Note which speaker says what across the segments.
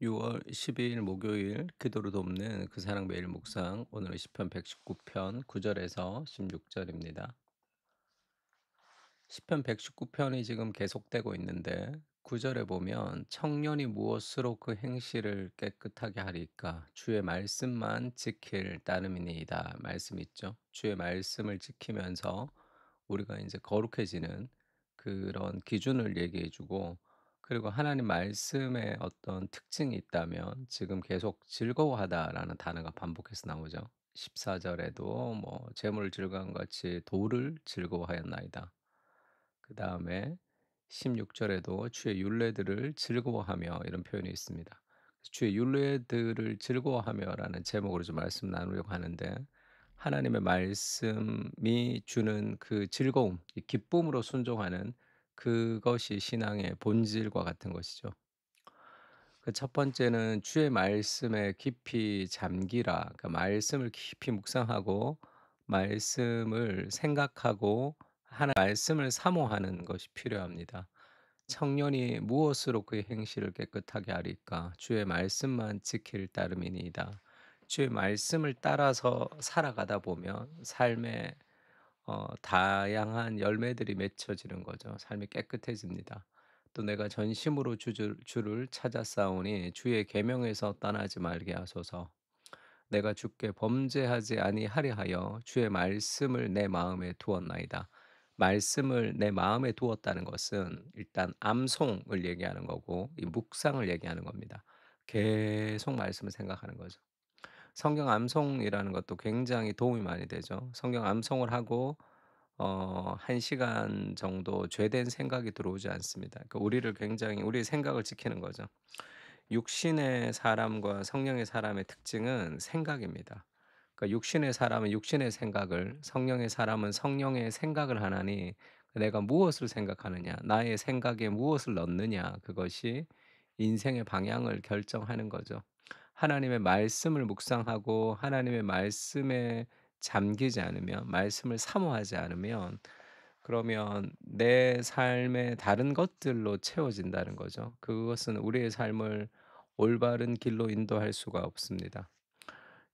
Speaker 1: 6월 12일 목요일 기도로 돕는 그 사랑 매일 묵상. 오늘은 시편 119편 9절에서 16절입니다. 시편 119편이 지금 계속되고 있는데 9절에 보면 청년이 무엇으로 그 행실을 깨끗하게 하리까 주의 말씀만 지킬 따름이니이다 말씀 있죠. 주의 말씀을 지키면서 우리가 이제 거룩해지는 그런 기준을 얘기해 주고, 그리고 하나님 말씀에 어떤 특징이 있다면 지금 계속 즐거워하다라는 단어가 반복해서 나오죠. 14절에도 뭐 재물을 즐거운 같이 도를 즐거워하였나이다. 그다음에 16절에도 주의 율례들을 즐거워하며 이런 표현이 있습니다. 주의 율례들을 즐거워하며라는 제목으로 좀 말씀 나누려고 하는데, 하나님의 말씀이 주는 그 즐거움, 이 기쁨으로 순종하는 그것이 신앙의 본질과 같은 것이죠. 그 첫 번째는 주의 말씀에 깊이 잠기라. 그러니까 말씀을 깊이 묵상하고 말씀을 생각하고 하나 말씀을 사모하는 것이 필요합니다. 청년이 무엇으로 그의 행실을 깨끗하게 하리까? 주의 말씀만 지킬 따름이니이다. 주의 말씀을 따라서 살아가다 보면 삶에 다양한 열매들이 맺혀지는 거죠. 삶이 깨끗해집니다. 또 내가 전심으로 주를 찾아 싸우니 주의 계명에서 떠나지 말게 하소서. 내가 주께 범죄하지 아니하려 하여 주의 말씀을 내 마음에 두었나이다. 말씀을 내 마음에 두었다는 것은 일단 암송을 얘기하는 거고, 이 묵상을 얘기하는 겁니다. 계속 말씀을 생각하는 거죠. 성경 암송이라는 것도 굉장히 도움이 많이 되죠. 성경 암송을 하고 1 시간 정도 죄된 생각이 들어오지 않습니다. 그러니까 우리를 굉장히 우리의 생각을 지키는 거죠. 육신의 사람과 성령의 사람의 특징은 생각입니다. 그러니까 육신의 사람은 육신의 생각을, 성령의 사람은 성령의 생각을 하나니 내가 무엇을 생각하느냐, 나의 생각에 무엇을 넣느냐, 그것이 인생의 방향을 결정하는 거죠. 하나님의 말씀을 묵상하고 하나님의 말씀에 잠기지 않으면, 말씀을 사모하지 않으면, 그러면 내 삶의 다른 것들로 채워진다는 거죠. 그것은 우리의 삶을 올바른 길로 인도할 수가 없습니다.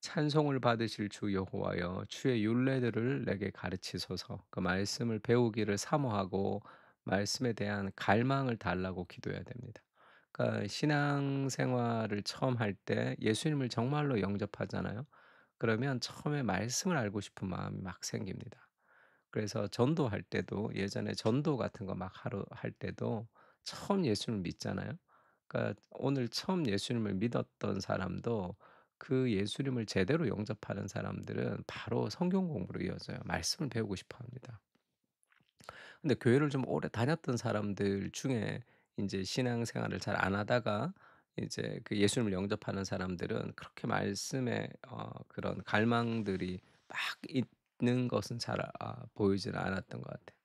Speaker 1: 찬송을 받으실 주 여호와여 주의 율례들을 내게 가르치소서. 그 말씀을 배우기를 사모하고 말씀에 대한 갈망을 달라고 기도해야 됩니다. 그러니까 신앙생활을 처음 할 때 예수님을 정말로 영접하잖아요. 그러면 처음에 말씀을 알고 싶은 마음이 막 생깁니다. 그래서 전도할 때도, 예전에 전도 같은 거 막 하러 할 때도 처음 예수를 믿잖아요. 그러니까 오늘 처음 예수님을 믿었던 사람도 그 예수님을 제대로 영접하는 사람들은 바로 성경 공부로 이어져요. 말씀을 배우고 싶어 합니다. 근데 교회를 좀 오래 다녔던 사람들 중에 인제 신앙생활을 잘 안 하다가 이제 그 예수님을 영접하는 사람들은 그렇게 말씀에 그런 갈망들이 막 있는 것은 잘 보이지는 않았던 것 같아요.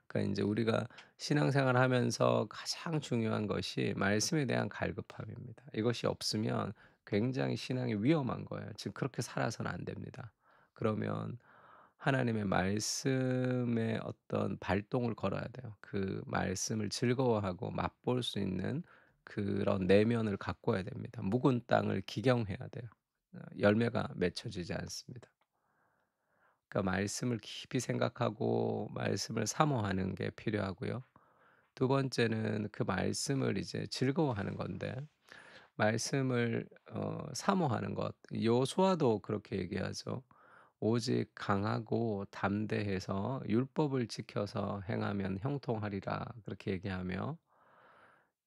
Speaker 1: 그러니까 인제 우리가 신앙생활을 하면서 가장 중요한 것이 말씀에 대한 갈급함입니다. 이것이 없으면 굉장히 신앙이 위험한 거예요. 지금 그렇게 살아서는 안 됩니다. 그러면 하나님의 말씀에 어떤 발동을 걸어야 돼요. 그 말씀을 즐거워하고 맛볼 수 있는 그런 내면을 가꿔야 됩니다. 묵은 땅을 기경해야 돼요. 열매가 맺혀지지 않습니다. 그러니까 말씀을 깊이 생각하고 말씀을 사모하는 게 필요하고요. 두 번째는 그 말씀을 이제 즐거워하는 건데, 말씀을 사모하는 것. 여호수아도 그렇게 얘기하죠. "오직 강하고 담대해서 율법을 지켜서 행하면 형통하리라." 그렇게 얘기하며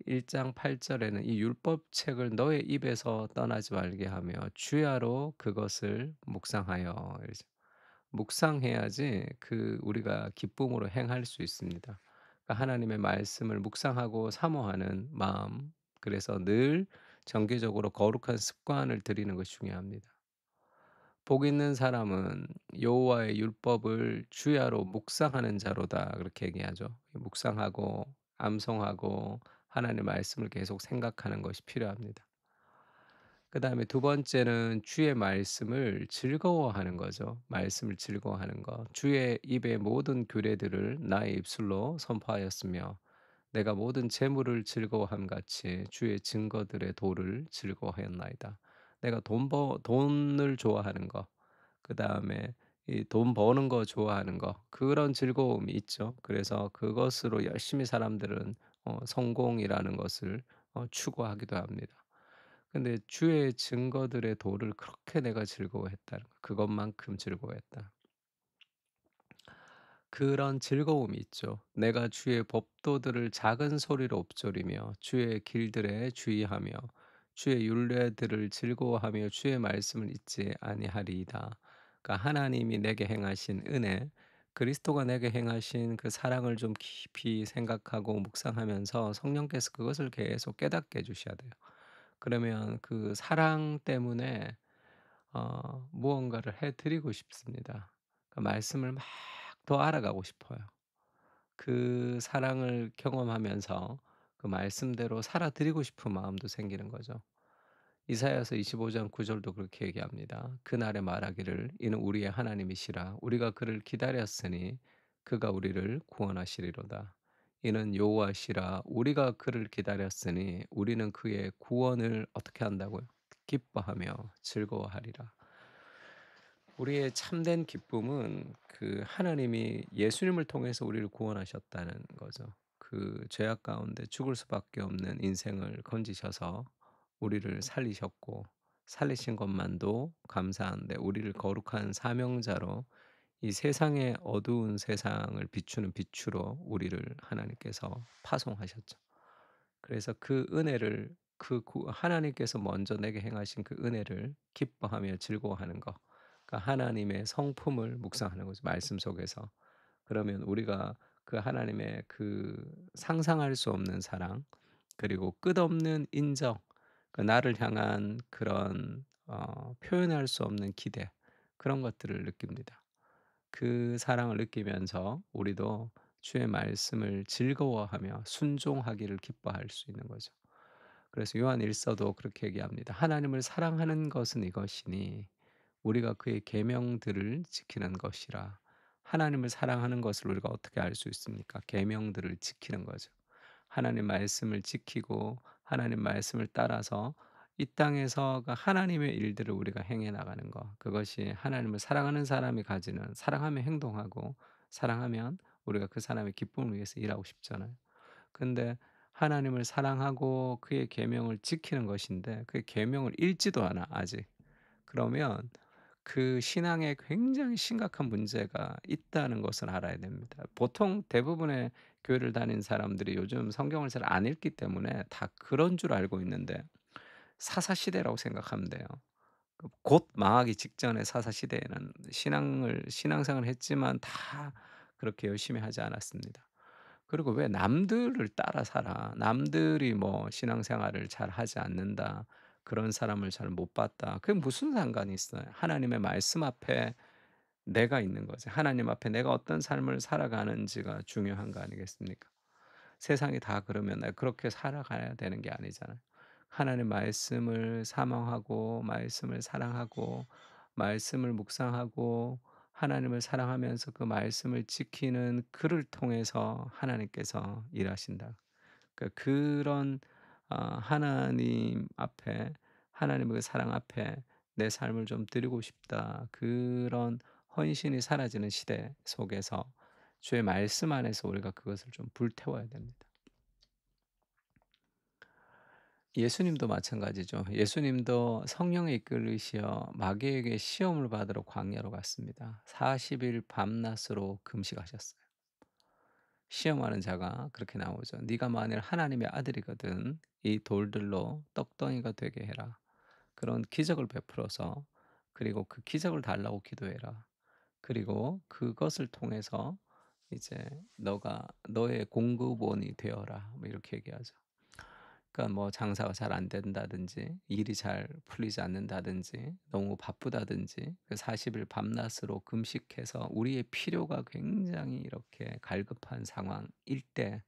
Speaker 1: 1장 8 절에는 "이 율법책을 너의 입에서 떠나지 말게 하며 주야로 그것을 묵상하여." 이러죠. 묵상해야지 그 우리가 기쁨으로 행할 수 있습니다. 그러니까 하나님의 말씀을 묵상하고 사모하는 마음, 그래서 늘 정기적으로 거룩한 습관을 들이는 것이 중요합니다. 복 있는 사람은 여호와의 율법을 주야로 묵상하는 자로다 그렇게 얘기하죠. 묵상하고 암송하고 하나님의 말씀을 계속 생각하는 것이 필요합니다. 그다음에 두 번째는 주의 말씀을 즐거워하는 거죠. 말씀을 즐거워하는 것. 주의 입의 모든 규례들을 나의 입술로 선포하였으며 내가 모든 재물을 즐거워함 같이 주의 증거들의 도를 즐거워하였나이다. 내가 돈을 좋아하는 거, 그다음에 이 돈 버는 거 좋아하는 거, 그런 즐거움이 있죠. 그래서 그것으로 열심히 사람들은 성공이라는 것을 추구하기도 합니다. 근데 주의 증거들의 도를 그렇게 내가 즐거워했다는 거, 그것만큼 즐거워했다. 그런 즐거움이 있죠. 내가 주의 법도들을 작은 소리로 읊조리며 주의 길들에 주의하며 주의 율례들을 즐거워하며 주의 말씀을 잊지 아니하리이다. 그러니까 하나님이 내게 행하신 은혜, 그리스도가 내게 행하신 그 사랑을 좀 깊이 생각하고 묵상하면서 성령께서 그것을 계속 깨닫게 해 주셔야 돼요. 그러면 그 사랑 때문에 무언가를 해 드리고 싶습니다. 그 말씀을 막 더 알아가고 싶어요. 그 사랑을 경험하면서 그 말씀대로 살아 드리고 싶은 마음도 생기는 거죠. 이사야서 25장 9 절도 그렇게 얘기합니다. 그날에 말하기를 이는 우리의 하나님이시라 우리가 그를 기다렸으니 그가 우리를 구원하시리로다. 이는 여호와시라 우리가 그를 기다렸으니 우리는 그의 구원을 어떻게 한다고요? 기뻐하며 즐거워하리라. 우리의 참된 기쁨은 그 하나님이 예수님을 통해서 우리를 구원하셨다는 거죠. 그 죄악 가운데 죽을 수밖에 없는 인생을 건지셔서 우리를 살리셨고, 살리신 것만도 감사한데 우리를 거룩한 사명자로 이 세상의 어두운 세상을 비추는 빛으로 우리를 하나님께서 파송하셨죠. 그래서 그 은혜를 하나님께서 먼저 내게 행하신 그 은혜를 기뻐하며 즐거워하는 것. 그러니까 하나님의 성품을 묵상하는 거죠, 말씀 속에서. 그러면 우리가 그 하나님의 그 상상할 수 없는 사랑, 그리고 끝없는 인정, 그 나를 향한 그런 표현할 수 없는 기대, 그런 것들을 느낍니다. 그 사랑을 느끼면서 우리도 주의 말씀을 즐거워하며 순종하기를 기뻐할 수 있는 거죠. 그래서 요한 1서도 그렇게 얘기합니다. 하나님을 사랑하는 것은 이것이니 우리가 그의 계명들을 지키는 것이라. 하나님을 사랑하는 것을 우리가 어떻게 알 수 있습니까? 계명들을 지키는 거죠. 하나님 말씀을 지키고 하나님 말씀을 따라서 이 땅에서 그 하나님의 일들을 우리가 행해 나가는 것. 그것이 하나님을 사랑하는 사람이 가지는 사랑하며 행동하고 사랑하면 우리가 그 사람의 기쁨을 위해서 일하고 싶잖아요. 근데 하나님을 사랑하고 그의 계명을 지키는 것인데 그 계명을 읽지도 않아 아직. 그러면 그 신앙에 굉장히 심각한 문제가 있다는 것을 알아야 됩니다. 보통 대부분의 교회를 다니는 사람들이 요즘 성경을 잘 안 읽기 때문에 다 그런 줄 알고 있는데 사사시대라고 생각하면 돼요. 곧 망하기 직전의 사사시대에는 신앙생활을 했지만 다 그렇게 열심히 하지 않았습니다. 그리고 왜 남들을 따라 살아. 남들이 뭐 신앙생활을 잘 하지 않는다. 그런 사람을 잘 못 봤다. 그게 무슨 상관이 있어요. 하나님의 말씀 앞에 내가 있는 거지. 하나님 앞에 내가 어떤 삶을 살아가는지가 중요한 거 아니겠습니까? 세상이 다 그러면 내가 그렇게 살아가야 되는 게 아니잖아요. 하나님 말씀을 사모하고 말씀을 사랑하고 말씀을 묵상하고 하나님을 사랑하면서 그 말씀을 지키는 그를 통해서 하나님께서 일하신다. 그러니까 그런 하나님 앞에 하나님의 그 사랑 앞에 내 삶을 좀 드리고 싶다. 그런 헌신이 사라지는 시대 속에서 주의 말씀 안에서 우리가 그것을 좀 불태워야 됩니다. 예수님도 마찬가지죠. 예수님도 성령에 이끌리시어 마귀에게 시험을 받으러 광야로 갔습니다. 40일 밤낮으로 금식하셨어요. 시험하는 자가 그렇게 나오죠. "네가 만일 하나님의 아들이거든 이 돌들로 떡덩이가 되게 해라." 그런 기적을 베풀어서 그리고 그 기적을 달라고 기도해라. 그리고 그것을 통해서 이제 "너가 너의 공급원이 되어라." 뭐 이렇게 얘기하죠. 그러니까 뭐 장사가 잘 안 된다든지 일이 잘 풀리지 않는다든지 너무 바쁘다든지 그 40일 밤낮으로 금식해서 우리의 필요가 굉장히 이렇게 갈급한 상황일 때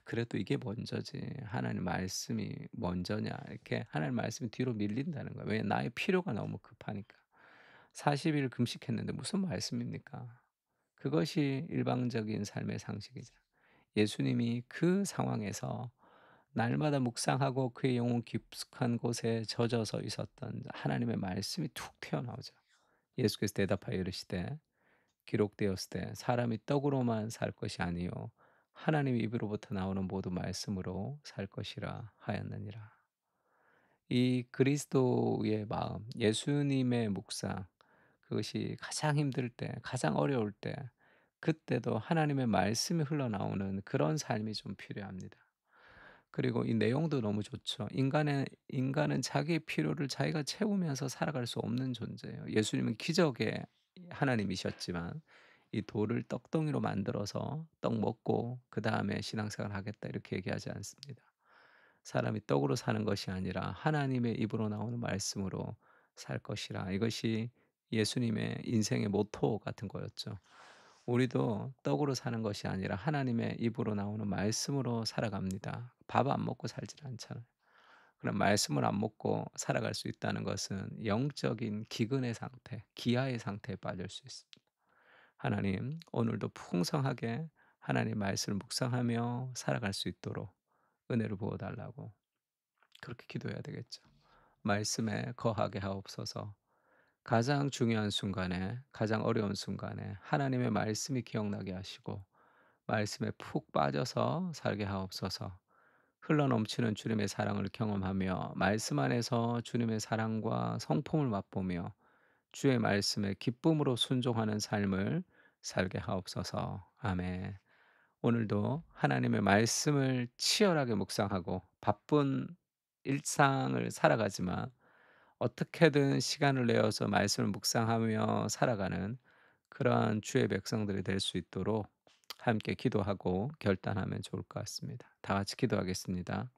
Speaker 1: 그래도 이게 먼저지. 하나님 말씀이 먼저냐." 이렇게 하나님 말씀이 뒤로 밀린다는 거예요. 왜? 나의 필요가 너무 급하니까. 40일 금식했는데 무슨 말씀입니까? 그것이 일방적인 삶의 상식이죠. 예수님이 그 상황에서 날마다 묵상하고 그의 영혼 깊숙한 곳에 젖어서 있었던 하나님의 말씀이 툭 튀어나오죠. 예수께서 대답하여 이르시되 기록되었으되 사람이 떡으로만 살 것이 아니요 하나님 입으로부터 나오는 모든 말씀으로 살 것이라 하였느니라. 이 그리스도의 마음, 예수님의 묵상, 그것이 가장 힘들 때, 가장 어려울 때, 그때도 하나님의 말씀이 흘러나오는 그런 삶이 좀 필요합니다. 그리고 이 내용도 너무 좋죠. 인간은 자기의 필요를 자기가 채우면서 살아갈 수 없는 존재예요. 예수님은 기적의 하나님이셨지만 이 돌을 떡덩이로 만들어서 떡 먹고 그다음에 신앙생활 하겠다 이렇게 얘기하지 않습니다. 사람이 떡으로 사는 것이 아니라 하나님의 입으로 나오는 말씀으로 살 것이라. 이것이 예수님의 인생의 모토 같은 거였죠. 우리도 떡으로 사는 것이 아니라 하나님의 입으로 나오는 말씀으로 살아갑니다. 밥 안 먹고 살질 않잖아요. 그럼 말씀을 안 먹고 살아갈 수 있다는 것은 영적인 기근의 상태, 기아의 상태에 빠질 수 있습니다. 하나님, 오늘도 풍성하게 하나님 말씀을 묵상하며 살아갈 수 있도록 은혜를 부어 달라고 그렇게 기도해야 되겠죠. 말씀에 거하게 하옵소서. 가장 중요한 순간에, 가장 어려운 순간에 하나님의 말씀이 기억나게 하시고 말씀에 푹 빠져서 살게 하옵소서. 흘러넘치는 주님의 사랑을 경험하며 말씀 안에서 주님의 사랑과 성품을 맛보며 주의 말씀에 기쁨으로 순종하는 삶을 살게 하옵소서. 아멘. 오늘도 하나님의 말씀을 치열하게 묵상하고 바쁜 일상을 살아가지만 어떻게든 시간을 내어서 말씀을 묵상하며 살아가는 그러한 주의 백성들이 될 수 있도록 함께 기도하고 결단하면 좋을 것 같습니다. 다 같이 기도하겠습니다.